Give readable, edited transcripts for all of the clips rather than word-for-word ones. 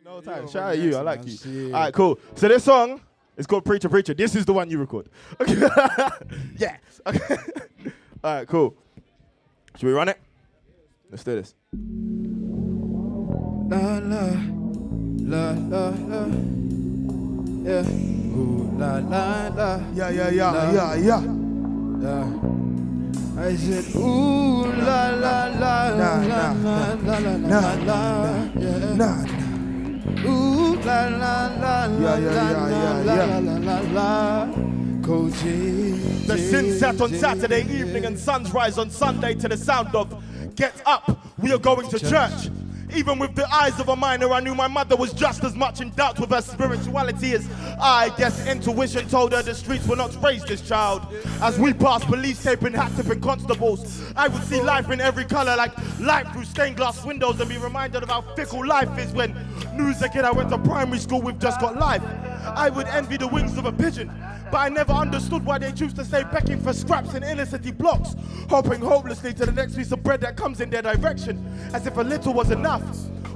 No time. Shout out you. I like you. All right, cool. So this song is called Preacher Preacher. This is the one you record. Okay. Yeah. Okay. All right, cool. Should we run it? Let's do this. La la la la la. Yeah. Ooh la la la. Yeah. I said, ooh la la la la la la la la. Yeah. Ooh la la la la la la. Kojey. The sin set on Saturday evening and sunrise on Sunday to the sound of Get Up, we are going to church. Even with the eyes of a minor, I knew my mother was just as much in doubt with her spirituality as I guess intuition told her the streets were not to raise this child. As we passed police tape and hat tip and constables, I would see life in every color, like light through stained glass windows, and be reminded of how fickle life is when news a kid I went to primary school with just got life. I would envy the wings of a pigeon, but I never understood why they choose to stay begging for scraps in inner city blocks, hoping hopelessly to the next piece of bread that comes in their direction, as if a little was enough.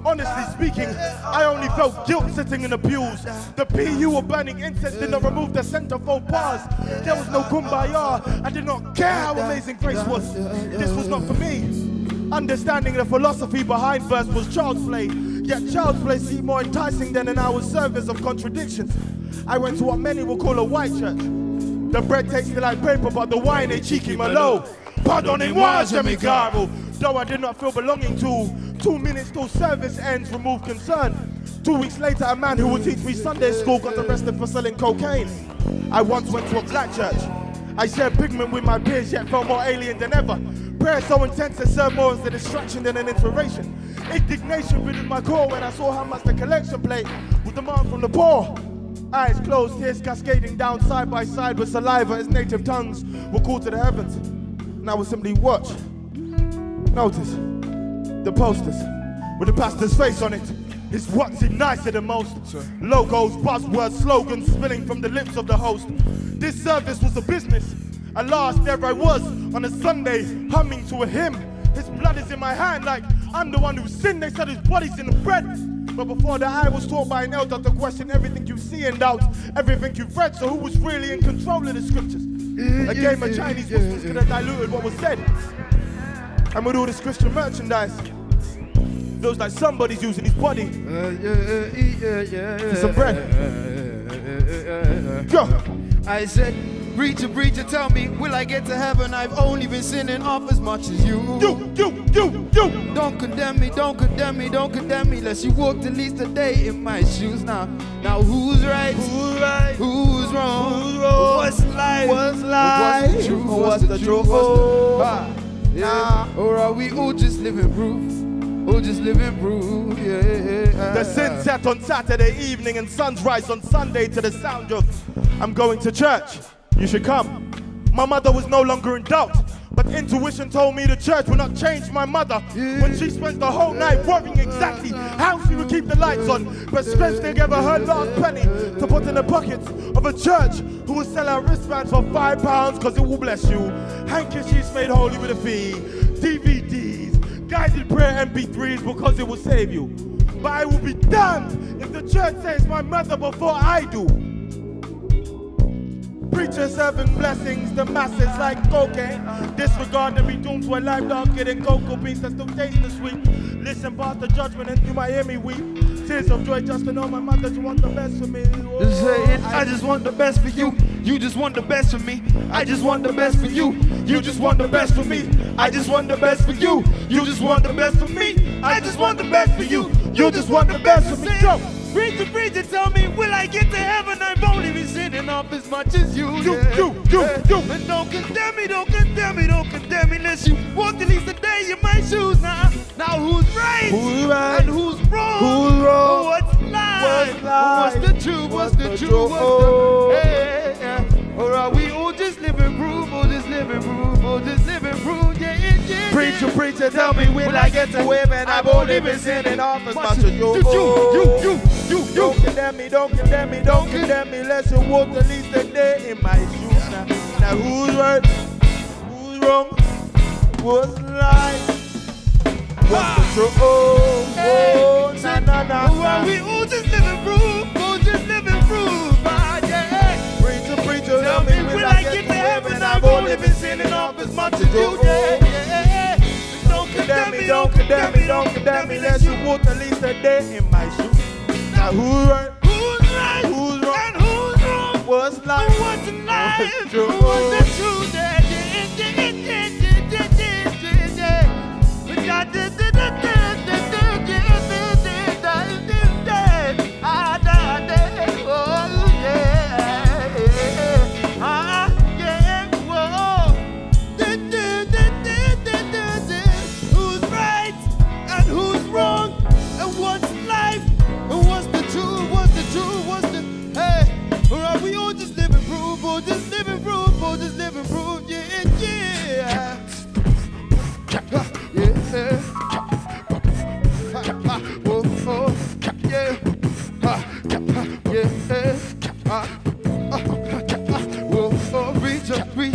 Honestly speaking, I only felt guilt sitting in the pews. The PU were burning incense did not remove the centerfold bars. There was no kumbaya. I did not care how amazing grace was. This was not for me. Understanding the philosophy behind verse was child's play. Yet child's play seemed more enticing than an hour's service of contradictions. I went to what many will call a white church. The bread tasted like paper, but the wine a cheeky malo. Pardonnez-moi, je m'égare. Though I did not feel belonging to. 2 minutes till service ends, remove concern. 2 weeks later, a man who would teach me Sunday school got arrested for selling cocaine. I once went to a black church. I shared pigment with my peers, yet felt more alien than ever. Prayer so intense it served more as a distraction than an inspiration. Indignation filled my core when I saw how much the collection plate would demand from the poor. Eyes closed, tears cascading down side by side with saliva as native tongues were called to the heavens. And I would simply watch. Notice the posters with the pastor's face on it. It's what's nicer than most. Logos, buzzwords, slogans spilling from the lips of the host. This service was a business. At last, there I was on a Sunday, humming to a hymn. His blood is in my hand like I'm the one who sinned. They said his body's in the bread. But before that, I was taught by an elder to question everything you see and doubt everything you've read. So who was really in control of the scriptures? A game of Chinese Muslims could have diluted what was said. And with all this Christian merchandise, feels like somebody's using his body for some bread. Go. I said, preacher, preacher, tell me, will I get to heaven? I've only been sinning off as much as you. You. Don't condemn me, don't condemn me, don't condemn me, lest you walked at least a day in my shoes. Now who's right? Who's right? Who's wrong? Who's wrong? What's life? What's life? What's the truth? What's the truth? Yeah. Or are we all just living proof? All just living proof, yeah. The sin set on Saturday evening and sunrise on Sunday to the sound of I'm going to church. You should come. My mother was no longer in doubt, but intuition told me the church would not change my mother when she spent the whole night worrying exactly how she would keep the lights on, but scratching ever her last penny to put in the pockets of a church who would sell our wristbands for £5 because it will bless you, handkerchiefs made holy with a fee, DVDs, guided prayer MP3s because it will save you. But I will be damned if the church says my mother before I do. Preachers serving blessings, the masses like cocaine. Disregard and be doomed to a life darker than cocoa beans that still taste the sweet. Listen past the judgment and you might hear me weep. Tears of joy just to know my mother just want the best for me. Oh, I just want the best for you. You just want the best for me. I just want the best for you. You just want the best for me. I just want the best for you. You just want the best for me. I just want the best for you. You just want the best for me. Go. Preacher, preacher, tell me, will I get to heaven? I've only been sinning off as much as you. You. And don't condemn me, don't condemn me, don't condemn me, unless you walked at least a day in my shoes. Now who's right? Who's right? And who's wrong? Who's wrong? What's life? What's the truth? What's the truth? What's the Or are we all just living proof? All just living proof? All just living proof? Yeah. Preacher, preacher, tell me, will I get to heaven? I've only been sinning off as much as you. You. Don't condemn me, don't condemn me, don't condemn me, unless you walk at least a day in my shoes. Now who's right? Who's wrong? What's right? What's the truth? Oh, nah. Are we all much as you, yeah. Don't condemn me, don't condemn me, don't condemn me, unless you walk at least a day in my shoes. Now who's right? Who's right? Who's wrong? And who's wrong? What's life? What's life? What's true? What's the truth?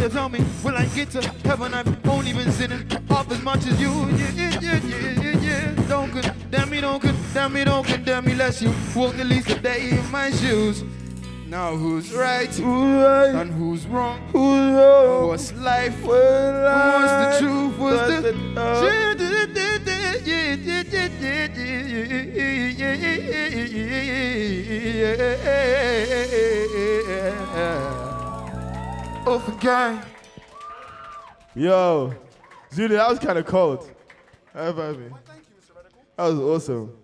Tell me, will I get to heaven? I've only been sinning off as much as you. Yeah. Don't condemn me, don't condemn me, don't condemn me, lest you walk at least a day in my shoes. Now who's right? Who's right? And who's wrong? Who's wrong? What's life? What's the truth? What's the Oh, for gang. Yo, Zulu, that was kind of cold. High five me. That was awesome.